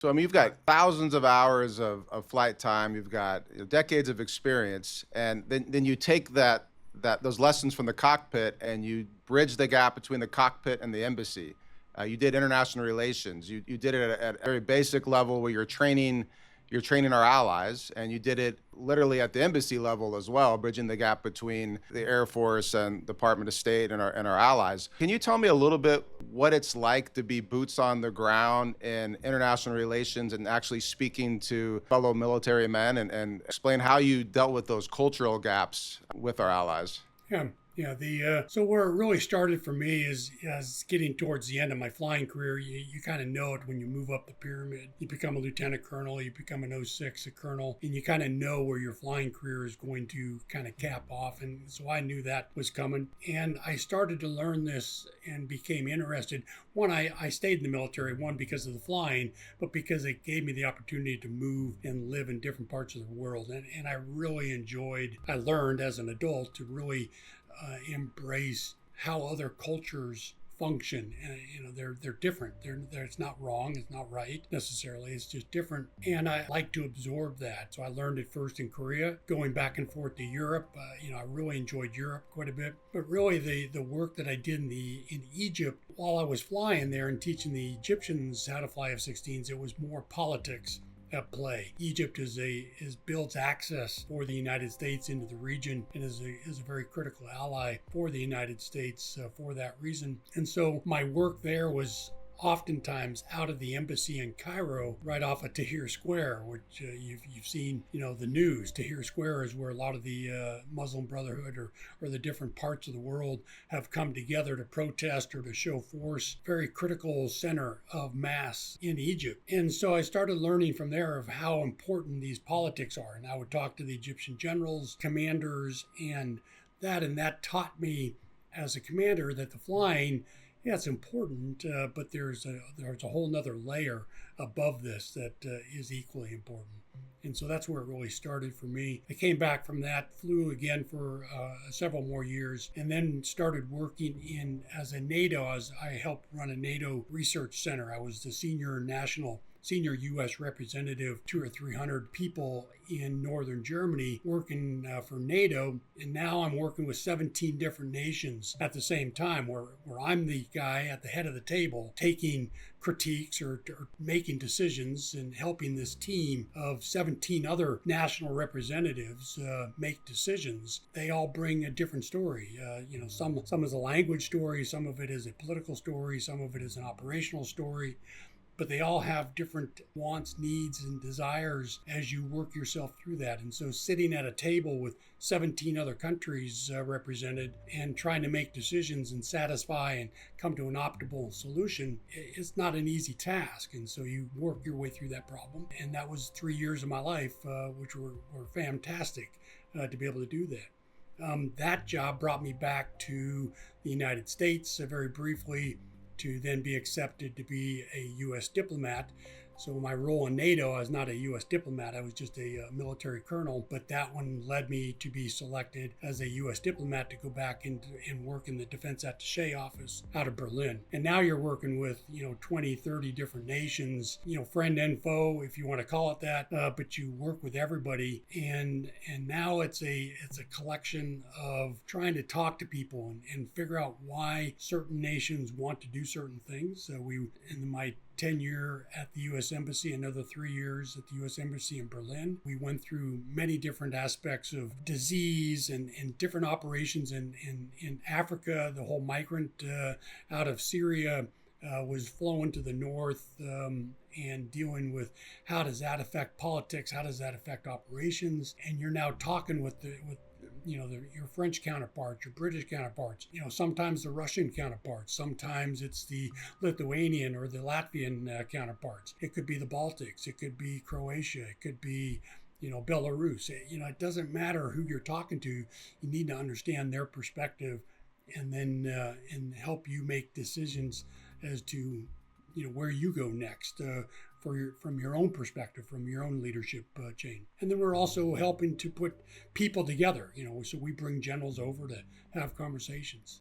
So, I mean, you've got thousands of hours of flight time. You've got decades of experience, and then you take those lessons from the cockpit and you bridge the gap between the cockpit and the embassy. You did international relations. You did it at a very basic level where you're training our allies, and you did it literally at the embassy level as well, bridging the gap between the Air Force and Department of State and our allies. Can you tell me a little bit what it's like to be boots on the ground in international relations and actually speaking to fellow military men and explain how you dealt with those cultural gaps with our allies? Yeah, yeah. The so where it really started for me is as getting towards the end of my flying career. You kind of know it when you move up the pyramid. You become a lieutenant colonel, you become an '06, a colonel, and you kind of know where your flying career is going to kind of cap off. And so I knew that was coming, and I started to learn this and became interested. One, I stayed in the military, one because of the flying, but because it gave me the opportunity to move and live in different parts of the world. And I really I learned as an adult to really embrace how other cultures function. They're different. It's not wrong. It's not right necessarily. It's just different. And I like to absorb that. So I learned it first in Korea, going back and forth to Europe. I really enjoyed Europe quite a bit. But really, the work that I did in Egypt while I was flying there and teaching the Egyptians how to fly F-16s, it was more politics at play. Egypt builds access for the United States into the region and is a very critical ally for the United States for that reason. And so my work there was oftentimes out of the embassy in Cairo, right off of Tahrir Square, which you've seen, the news. Tahrir Square is where a lot of the Muslim Brotherhood or the different parts of the world have come together to protest or to show force. Very critical center of mass in Egypt. And so I started learning from there of how important these politics are. And I would talk to the Egyptian generals, commanders, and that taught me as a commander that the flying, yeah, it's important, but there's a whole nother layer above this that is equally important. And so that's where it really started for me. I came back from that, flew again for several more years, and then started working as a NATO. As I helped run a NATO research center. I was the senior U.S. representative, 200 or 300 people in northern Germany working for NATO. And now I'm working with 17 different nations at the same time, where I'm the guy at the head of the table taking critiques or making decisions and helping this team of 17 other national representatives make decisions. They all bring a different story. Some is a language story, some of it is a political story, some of it is an operational story. But they all have different wants, needs, and desires as you work yourself through that. And so sitting at a table with 17 other countries represented and trying to make decisions and satisfy and come to an optimal solution, it's not an easy task. And so you work your way through that problem. And that was 3 years of my life, which were fantastic to be able to do that. That job brought me back to the United States very briefly, to then be accepted to be a U.S. diplomat. So my role in NATO, I was not a U.S. diplomat, I was just a military colonel, but that one led me to be selected as a U.S. diplomat to go back and work in the Defense Attaché office out of Berlin. And now you're working with, 20, 30 different nations, friend and foe, if you want to call it that, but you work with everybody. And now it's a collection of trying to talk to people and figure out why certain nations want to do certain things. In my tenure at the U.S. Embassy, another 3 years at the U.S. Embassy in Berlin. We went through many different aspects of disease and different operations in Africa. The whole migrant out of Syria was flowing to the north and dealing with how does that affect politics, how does that affect operations. And you're now talking with your French counterparts, your British counterparts, sometimes the Russian counterparts, sometimes it's the Lithuanian or the Latvian counterparts. It could be the Baltics, it could be Croatia, it could be, Belarus. It doesn't matter who you're talking to. You need to understand their perspective and then help you make decisions as to where you go next from your own perspective, from your own leadership chain. And then we're also helping to put people together, so we bring generals over to have conversations.